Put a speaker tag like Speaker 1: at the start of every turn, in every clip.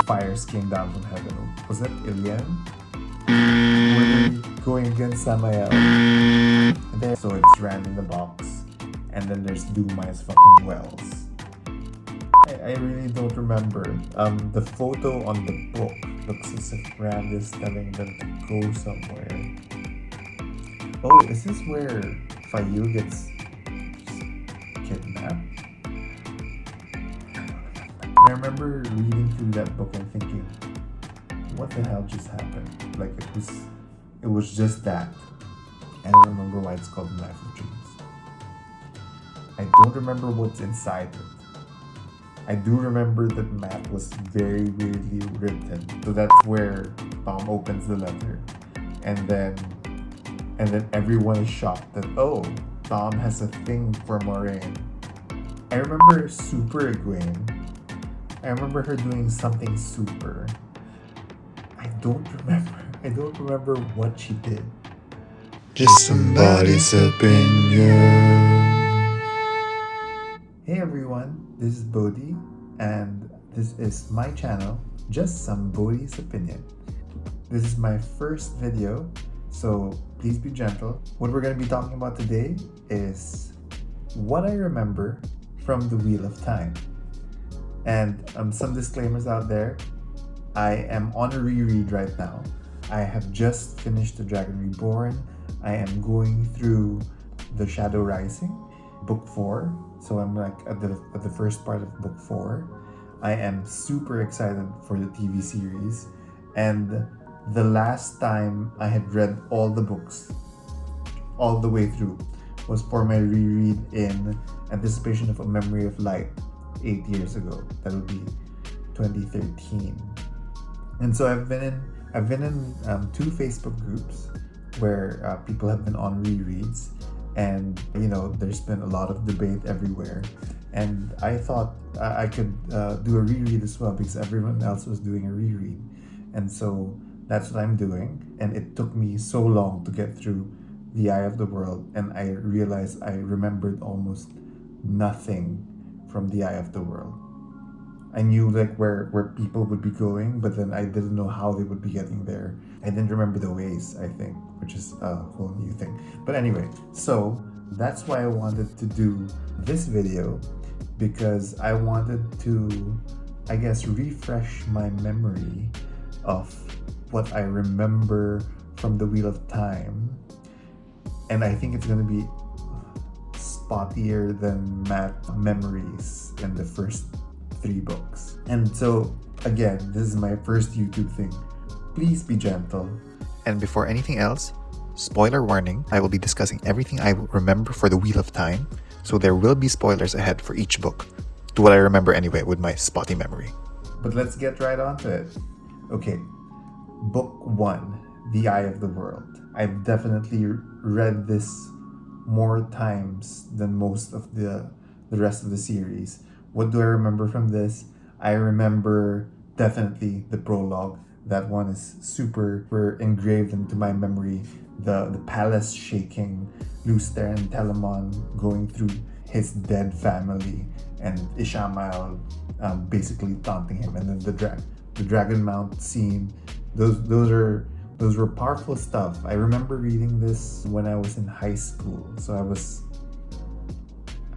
Speaker 1: fires came down from heaven. Was that Ilian? Were they going against Samael? So it's Rand in the box, and then there's Dumai's fucking Wells. I really don't remember. The photo on the book looks as if Rand is telling them to go somewhere. Oh, is this where Fayu gets kidnapped? I remember reading through that book and thinking, what the hell just happened? Like it was just that. I don't remember why it's called The Knife of Dreams. I don't remember what's inside it. I do remember that Matt was very weirdly written. So that's where Tom opens the letter. And then everyone is shocked that, oh, Tom has a thing for Moraine. I remember Super Egwene. I remember her doing something super. I don't remember what she did.
Speaker 2: Just somebody's opinion.
Speaker 1: Hey everyone, this is Bodhi, and this is my channel, Just Some Bodhi's Opinion. This is my first video, so please be gentle. What we're going to be talking about today is what I remember from the Wheel of Time. And some disclaimers out there. I am on a reread right now. I have just finished the Dragon Reborn. I am going through the Shadow Rising, book 4. So I'm like at the first part of book 4. I am super excited for the TV series. And the last time I had read all the books, all the way through, was for my reread in anticipation of A Memory of Light 8 years ago. That would be 2013. And so I've been in 2 Facebook groups where people have been on rereads, and there's been a lot of debate everywhere. And I thought I could do a reread as well because everyone else was doing a reread, and so that's what I'm doing. And it took me so long to get through The Eye of the World, and I realized I remembered almost nothing from The Eye of the World. I knew like where people would be going, but then I didn't know how they would be getting there. I didn't remember the ways, I think, which is a whole new thing. But anyway, so that's why I wanted to do this video, because I wanted to, I guess, refresh my memory of what I remember from the Wheel of Time. And I think it's going to be spottier than Matt's memories in the first 3 books. And so, again, this is my first YouTube thing. Please be gentle.
Speaker 2: And before anything else, spoiler warning, I will be discussing everything I remember for the Wheel of Time, so there will be spoilers ahead for each book, to what I remember anyway with my spotty memory.
Speaker 1: But let's get right onto it. Okay, Book 1, The Eye of the World. I've definitely read this more times than most of the rest of the series. What do I remember from this? I remember definitely the prologue. That one is super engraved into my memory. The palace shaking, Luster and Telamon going through his dead family, and Ishamael basically taunting him, and then the Dragon Mount scene. Those were powerful stuff. I remember reading this when I was in high school. So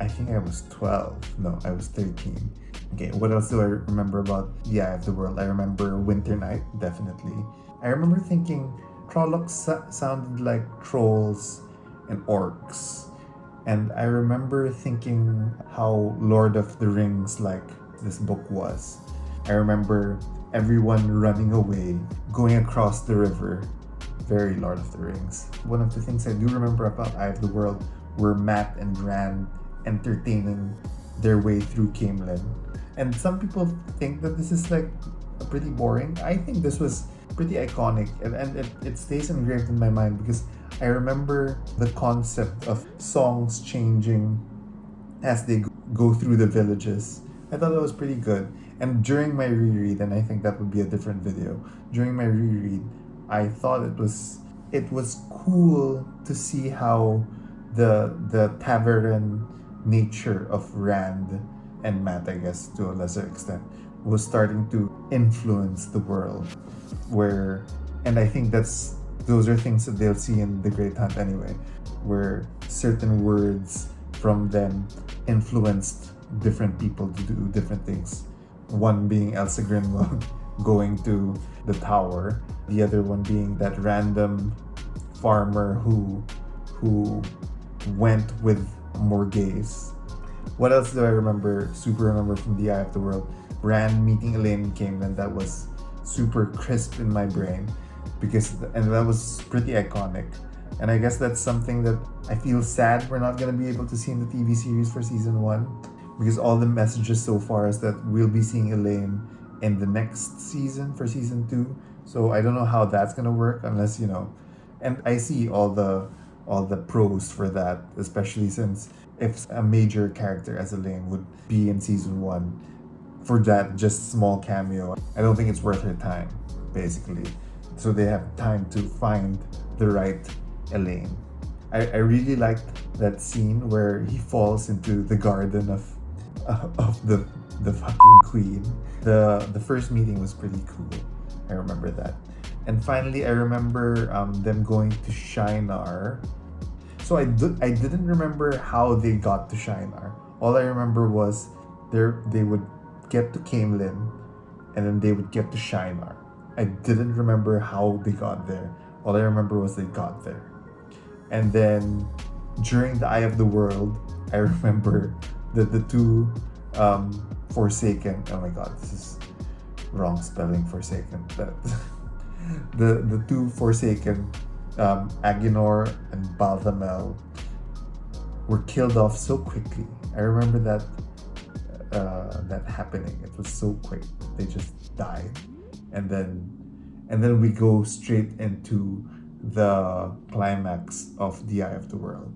Speaker 1: I think I was 12. No, I was 13. Okay, what else do I remember about The Eye of the World? I remember Winter Night, definitely. I remember thinking Trollocs sounded like trolls and orcs. And I remember thinking how Lord of the Rings like this book was. I remember everyone running away, going across the river. Very Lord of the Rings. One of the things I do remember about Eye of the World were Matt and Rand entertaining their way through Camelin. And some people think that this is like pretty boring. I think this was pretty iconic, and it stays engraved in my mind because I remember the concept of songs changing as they go through the villages. I thought that was pretty good. And during my reread, and I think that would be a different video, during my reread, I thought it was cool to see how the tavern nature of Rand and Matt, I guess, to a lesser extent, was starting to influence the world, where, and I think those are things that they'll see in The Great Hunt anyway, where certain words from them influenced different people to do different things. One being Elsa Grinwald going to the tower, the other one being that random farmer who went with Morghese. What else do I super remember from The Eye of the World? Rand meeting Elaine in Camelin, that was super crisp in my brain, and that was pretty iconic. And I guess that's something that I feel sad we're not going to be able to see in the TV series for season 1, because all the messages so far is that we'll be seeing Elaine in the next season for season 2. So I don't know how that's going to work unless, and I see all the pros for that, especially since if a major character as Elaine would be in season 1 for that just small cameo, I don't think it's worth her time, basically. So they have time to find the right Elaine. I really liked that scene where he falls into the garden of the fucking queen. The first meeting was pretty cool. I remember that. And finally, I remember them going to Shinar. So I didn't remember how they got to Shinar. All I remember was they would get to Camelin, and then they would get to Shinar. I didn't remember how they got there. All I remember was they got there. And then during the Eye of the World, I remember that the two Forsaken. Oh my god, this is wrong spelling Forsaken. But the two Forsaken, Aginor and Balthamel, were killed off so quickly. I remember that happening. It was so quick. They just died, and then we go straight into the climax of The Eye of the World.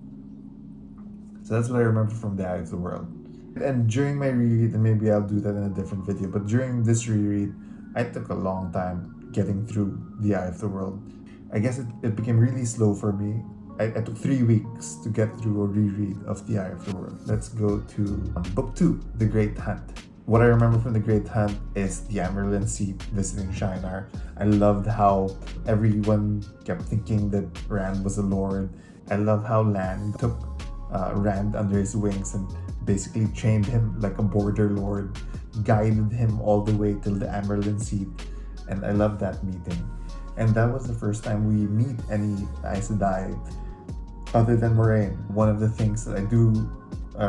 Speaker 1: So that's what I remember from The Eye of the World. And during my reread, and maybe I'll do that in a different video, but during this reread, I took a long time getting through The Eye of the World. I guess it became really slow for me. I took 3 weeks to get through a reread of The Eye of the World. Let's go to Book 2, The Great Hunt. What I remember from The Great Hunt is the Amaryllis Seat visiting Shinar. I loved how everyone kept thinking that Rand was a lord. I love how Lan took Rand under his wings and basically chained him like a border lord, guided him all the way till the Amaryllis Seat, and I love that meeting. And that was the first time we meet any Aes Sedai other than Moraine. One of the things that I do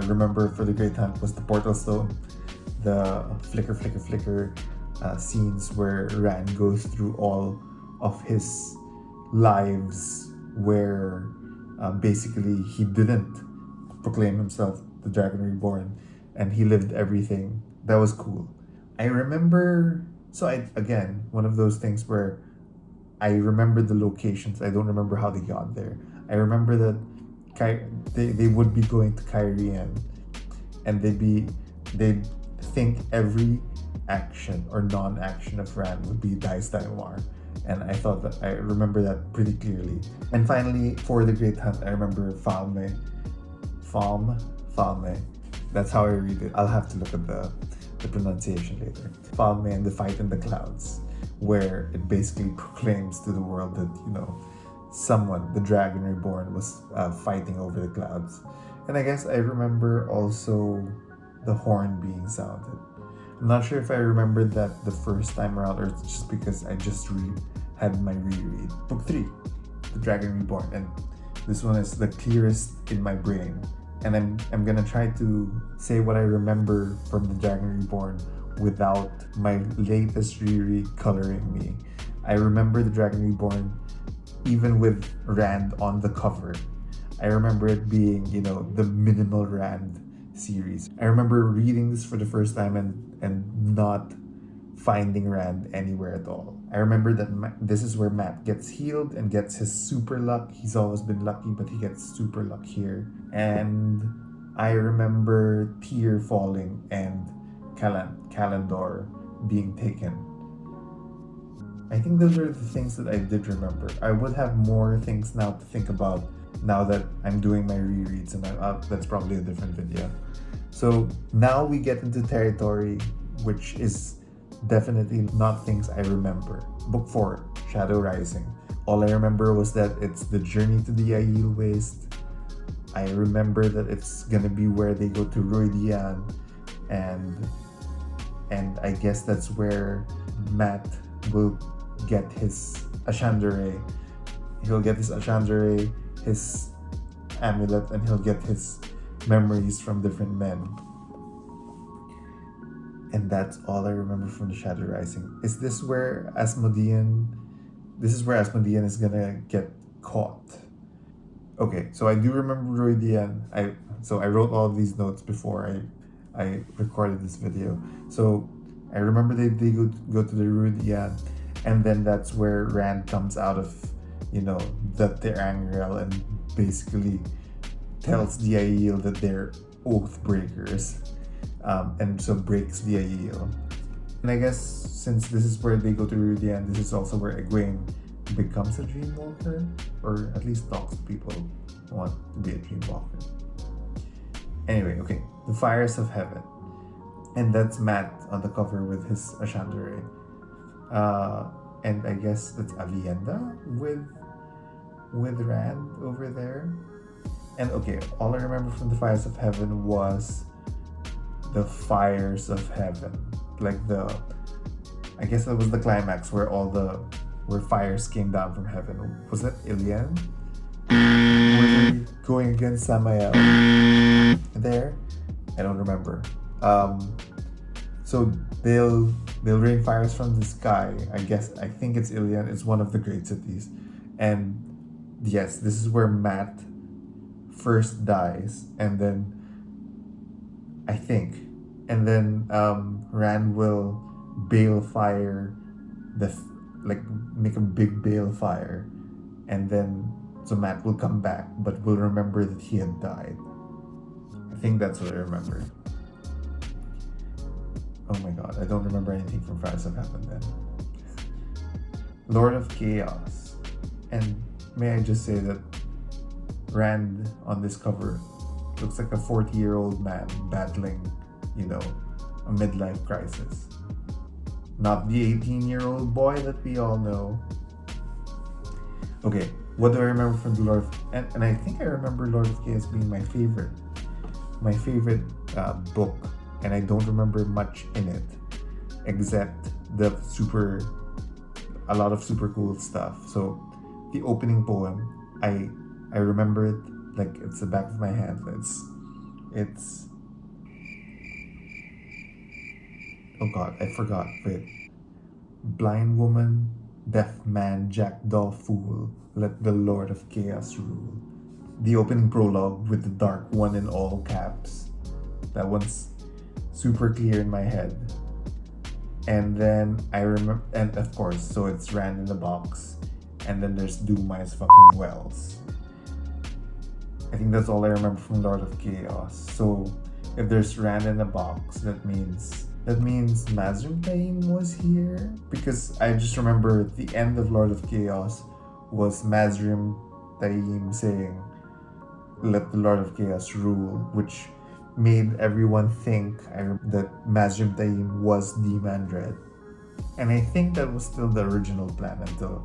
Speaker 1: remember for The Great Hunt was the Portal Stone, the flicker scenes where Rand goes through all of his lives where basically he didn't proclaim himself the Dragon Reborn and he lived everything. That was cool. I remember, one of those things where I remember the locations. I don't remember how they got there. I remember that they would be going to Cairhien, and they'd think every action or non-action of Rand would be Dice Daimar. And I thought that I remember that pretty clearly. And finally, for The Great Hunt, I remember Falme. That's how I read it. I'll have to look at the pronunciation later. Falme and the fight in the clouds, where it basically proclaims to the world that, someone, the Dragon Reborn, was fighting over the clouds. And I guess I remember also the horn being sounded. I'm not sure if I remembered that the first time around or it's just because I just had my reread. Book 3, The Dragon Reborn, and this one is the clearest in my brain. And I'm gonna try to say what I remember from The Dragon Reborn without my latest reread coloring me. I remember The Dragon Reborn even with Rand on the cover. I remember it being, the minimal Rand series. I remember reading this for the first time and not finding Rand anywhere at all. I remember that this is where Matt gets healed and gets his super luck. He's always been lucky, but he gets super luck here. And I remember Tyr falling and Kalandor being taken. I think those are the things that I did remember. I would have more things now to think about now that I'm doing my rereads, and that's probably a different video. So now we get into territory which is definitely not things I remember. Book 4, Shadow Rising. All I remember was that it's the journey to the Aiel Waste. I remember that it's gonna be where they go to Roidian, and I guess that's where Matt will get his Ashandere. He'll get his Ashandere, his amulet, and he'll get his memories from different men. And that's all I remember from the Shadow Rising. Is this where Asmodean? This is where Asmodean is gonna get caught. Okay, so I do remember Roidian. I wrote all of these notes before I recorded this video. So I remember they go to the Roidian, and then that's where Rand comes out of, the Terangriel and basically tells the Aiel that they're oath breakers, and so breaks the Aiel. And I guess since this is where they go to Roidian, this is also where Egwene becomes a Dreamwalker, or at least talks to people who want to be a Dreamwalker. Anyway, okay, the Fires of Heaven, and that's Matt on the cover with his Ashandere, and I guess that's Avienda with Rand over there. And okay, all I remember from the Fires of Heaven was the Fires of Heaven, like I guess that was the climax where where fires came down from heaven. Was that Ilian? Were they going against Samael there? I don't remember. So they'll rain fires from the sky. I think it's Ilian. It's one of the great cities. And yes, this is where Matt first dies, and then Rand will balefire make a big balefire, and then so Matt will come back, but will remember that he had died. I think that's what I remember. Oh my god, I don't remember anything from Fires of Heaven then. Lord of Chaos. And may I just say that Rand on this cover looks like a 40-year-old man battling, a midlife crisis. Not the 18-year-old boy that we all know. Okay, what do I remember from the Lord of... And I think I remember Lord of Chaos being my favorite book, and I don't remember much in it except a lot of super cool stuff. So the opening poem, I remember it like it's the back of my hand. It's oh god, I forgot. Wait. Blind woman, deaf man, jackdaw fool, let the Lord of Chaos rule. The opening prologue with the dark one in all caps. That one's super clear in my head. And then I remember, and of course, so it's Rand in the box, and then there's Dumai's fucking Wells. I think that's all I remember from Lord of Chaos. So if there's Rand in the box, that means Mazrim Taim was here, because I just remember the end of Lord of Chaos was Mazrim Taim saying, "Let the Lord of Chaos rule," which made everyone think that Mazrim Taim was Demon Dread. And I think that was still the original plan until,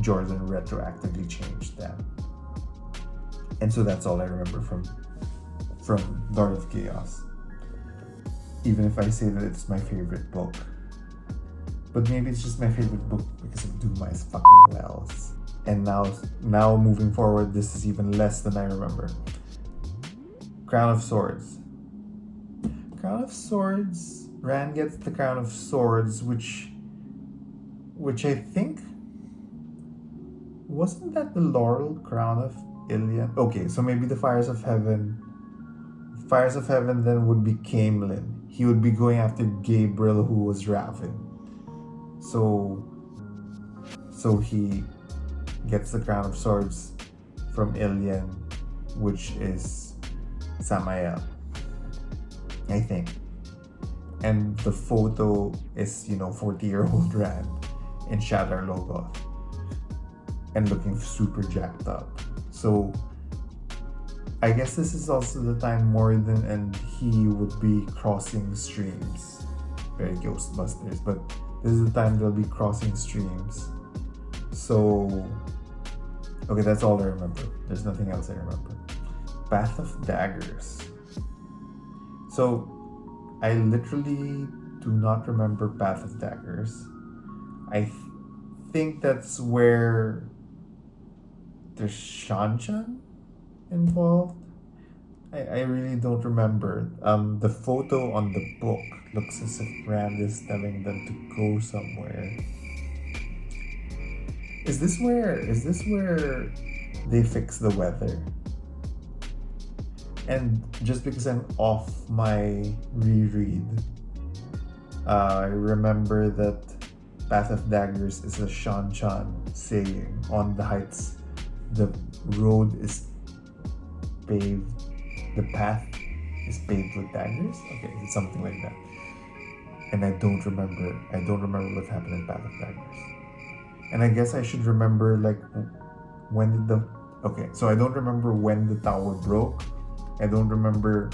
Speaker 1: Jordan retroactively changed that. And so that's all I remember from Lord of Chaos. Even if I say that it's my favorite book. But maybe it's just my favorite book because of Dumai's fucking Wells. And now moving forward, this is even less than I remember. Crown of Swords. Crown of Swords. Rand gets the Crown of Swords, which I think... Wasn't that the Laurel Crown of Ilian? Okay, so maybe the Fires of Heaven. Fires of Heaven then would be Camelin. He would be going after Gabriel, who was Raven. So he gets the Crown of Swords from Ilian, which is Samael, I think. And the photo is, 40-year-old Rand in Shadar Logoth and looking super jacked up. So I guess this is also the time Morden and he would be crossing streams. very Ghostbusters. But this is the time they'll be crossing streams. So, okay, that's all I remember. There's nothing else I remember. Path of Daggers. So, I literally do not remember Path of Daggers. I think that's where there's Shanshan involved. I really don't remember. The photo on the book looks as if Rand is telling them to go somewhere. Is this where they fix the weather? And just because I'm off my reread, I remember that Path of Daggers is a Shanshan saying, on the heights, the road is paved, the path is paved with daggers? Okay, it's something like that. And I don't remember what happened in Path of Daggers. And I guess I should remember, like, when did the... Okay, so I don't remember when the tower broke. I don't remember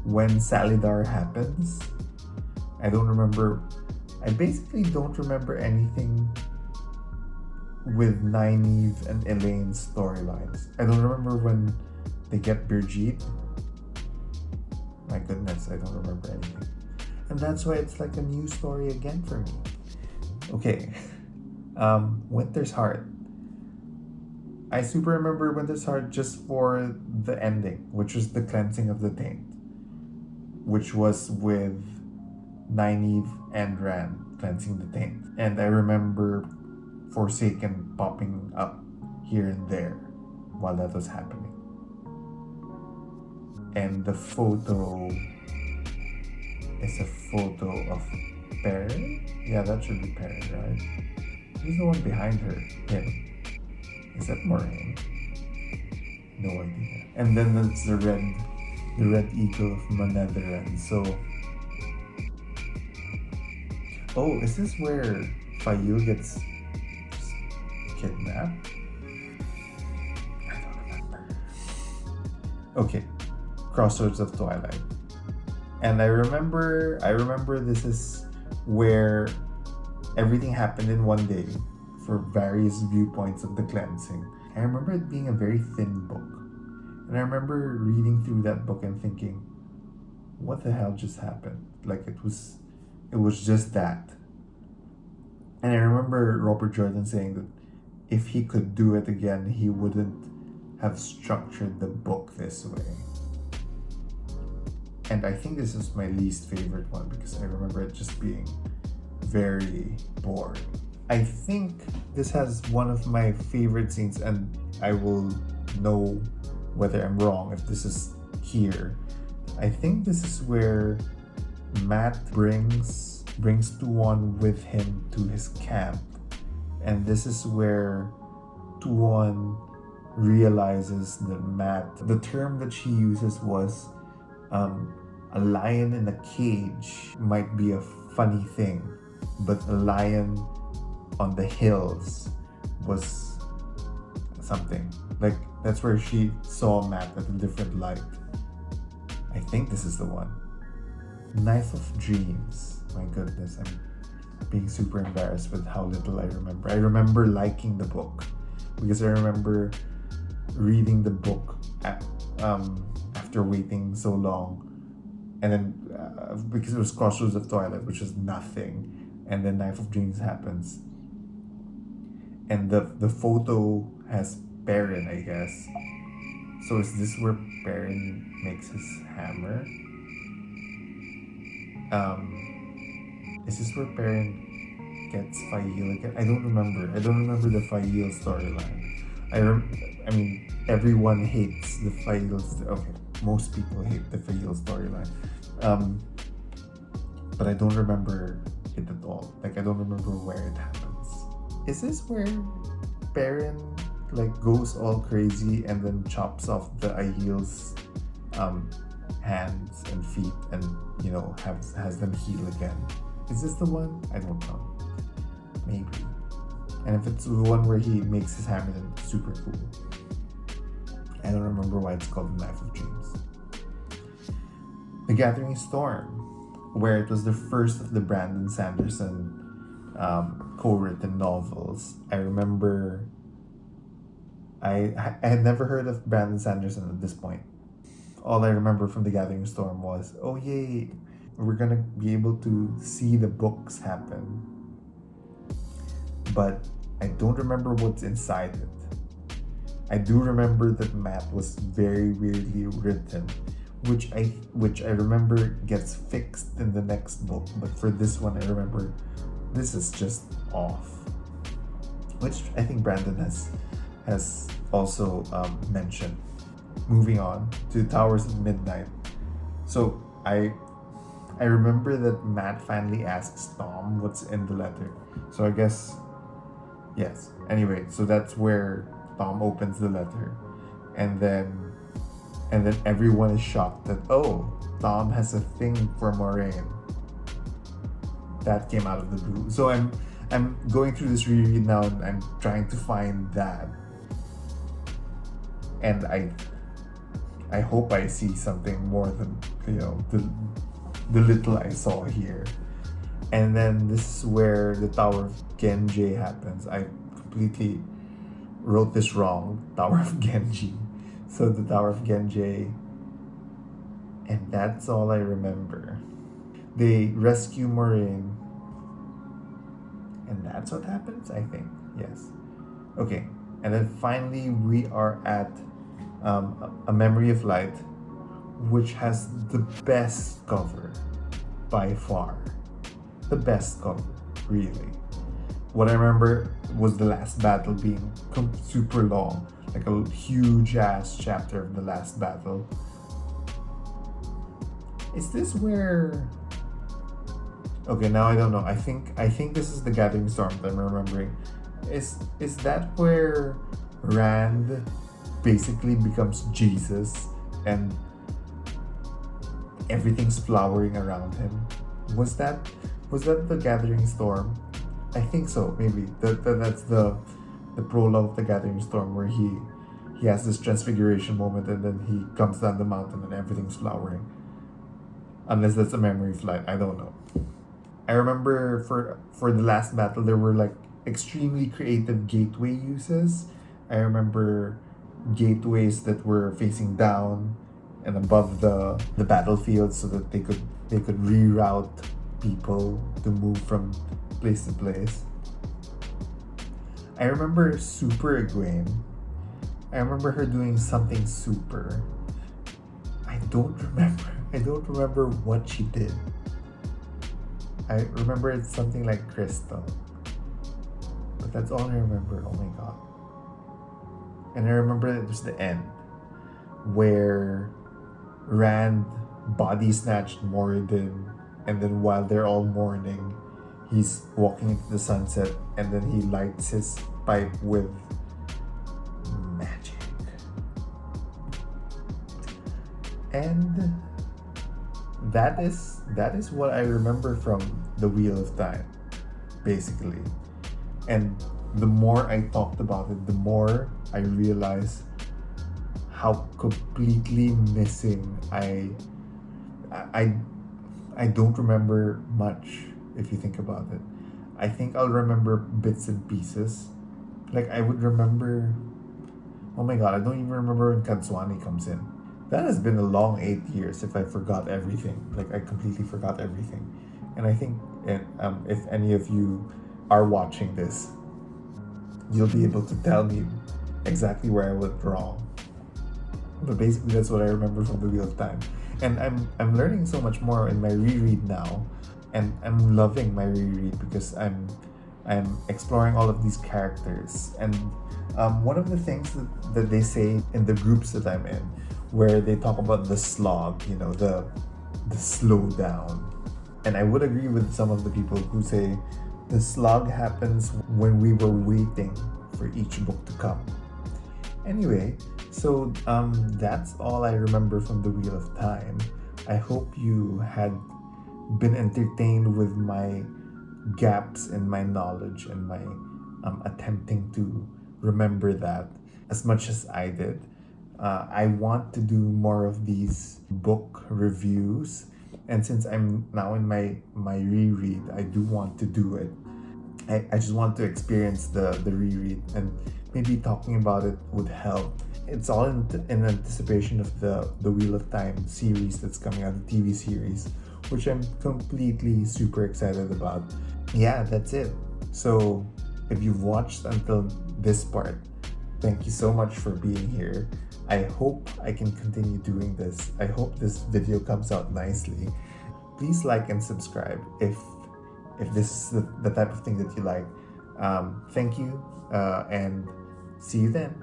Speaker 1: when Salidar happens. I basically don't remember anything with Nynaeve and Elaine's storylines. I don't remember when they get Birgitte. My goodness, I don't remember anything. And that's why it's like a new story again for me. Okay. Winter's Heart. I super remember Winter's Heart just for the ending, which was the cleansing of the taint, which was with Nynaeve and Rand cleansing the taint. And I remember Forsaken popping up here and there while that was happening. And the photo is a photo of Perrin? Yeah, that should be Perrin, right? Who's the one behind her? Him. Is that Moraine? No idea. And then there's the red eagle of Manetherin. So, oh, is this where Fail gets kidnapped? I don't remember. Okay, Crossroads of Twilight. And I remember this is where everything happened in one day for various viewpoints of the cleansing. I remember it being a very thin book. And I remember reading through that book and thinking, what the hell just happened? Like it was just that. And I remember Robert Jordan saying that if he could do it again, he wouldn't have structured the book this way. And I think this is my least favorite one because I remember it just being very boring. I think this has one of my favorite scenes, and I will know whether I'm wrong if this is here. I think this is where Matt brings Tuon with him to his camp, and this is where Tuon realizes that Matt, the term that she uses was a lion in a cage might be a funny thing, but a lion on the hills was something. Like, that's where she saw Matt at a different light. I think this is the one. Knife of Dreams. My goodness, I'm being super embarrassed with how little I remember. I remember liking the book because I remember reading the book after waiting so long, and then because it was Crossroads of Twilight, which was nothing, and then Knife of Dreams happens, and the photo has Perrin, I guess. So is this where Perrin makes his hammer? Is this where Perrin gets Fail again? I don't remember the Fail storyline. I mean, everyone hates the Fail. Okay, most people hate the Fail storyline. But I don't remember it at all. Like, I don't remember where it happens. Is this where Perrin like goes all crazy and then chops off the Aiel's hands and feet and, you know, has them heal again? Is this the one? I don't know. Maybe. And if it's the one where he makes his hammer, then it's super cool. I don't remember why it's called the Knife of Dreams. The Gathering Storm. where it was the first of the Brandon Sanderson co-written novels. I remember I had never heard of Brandon Sanderson at this point. All I remember from The Gathering Storm was, oh yay, we're gonna be able to see the books happen. But I don't remember what's inside it. I do remember that Matt was very weirdly written, which I remember gets fixed in the next book. But for this one, I remember this is just off, which I think Brandon has also mentioned. Moving on to Towers of Midnight. So I remember that Matt finally asks Tom what's in the letter. So I guess yes. Anyway, so that's where Tom opens the letter, and then everyone is shocked that, oh, Tom has a thing for Moraine. That came out of the blue. So I'm going through this reread now, and I'm trying to find that, and I hope I see something more than, you know, the little I saw here. And then this is where the Tower of Genji happens. I completely wrote this wrong. Tower of Genji. So the Tower of Genji. And that's all I remember. They rescue Moraine. And that's what happens, I think. Yes. Okay. And then finally we are at A Memory of Light, which has the best cover by far. The best cover, really. What I remember was the last battle being super long, like a huge ass chapter of the last battle. Is this where? Okay, now I don't know. I think this is the Gathering Storm that I'm remembering. Is that where Rand basically becomes Jesus and everything's flowering around him? Was that the Gathering Storm? I think so, maybe. That's the prologue of the Gathering Storm, where he has this transfiguration moment and then he comes down the mountain and everything's flowering. Unless that's A Memory of Light, I don't know. I remember for the last battle there were like extremely creative gateway uses. I remember gateways that were facing down and above the battlefield so that they could reroute people to move from place to place. I remember Super Egwene. I remember her doing something super. I don't remember what she did. I remember it's something like crystal. But that's all I remember. Oh my god. And I remember it was the end, where Rand body snatched Moradin, and then while they're all mourning, he's walking into the sunset, and then he lights his pipe with magic. And that is what I remember from the Wheel of Time, basically. And the more I talked about it, the more I realized how completely missing I don't remember much, if you think about it. I think I'll remember bits and pieces. Like I would remember, oh my god, I don't even remember when Katswani comes in. That has been a long 8 years if I forgot everything. Like I completely forgot everything. And I think if any of you are watching this, you'll be able to tell me exactly where I went wrong. But basically that's what I remember from the Wheel of Time. And I'm learning so much more in my reread now. And I'm loving my reread because I'm exploring all of these characters. And one of the things that they say in the groups that I'm in, where they talk about the slog, you know, the slowdown. And I would agree with some of the people who say the slog happens when we were waiting for each book to come. Anyway, so that's all I remember from the Wheel of Time. I hope you had been entertained with my gaps in my knowledge and my attempting to remember that as much as I did. I want to do more of these book reviews, And since I'm now in my reread, I do want to do it. I just want to experience the reread, and maybe talking about it would help. It's all in anticipation of the Wheel of Time series that's coming out, the TV series, which I'm completely super excited about. Yeah, that's it. So if you've watched until this part, thank you so much for being here. I hope I can continue doing this. I hope this video comes out nicely. Please like and subscribe if this is the type of thing that you like. Thank you, and see you then.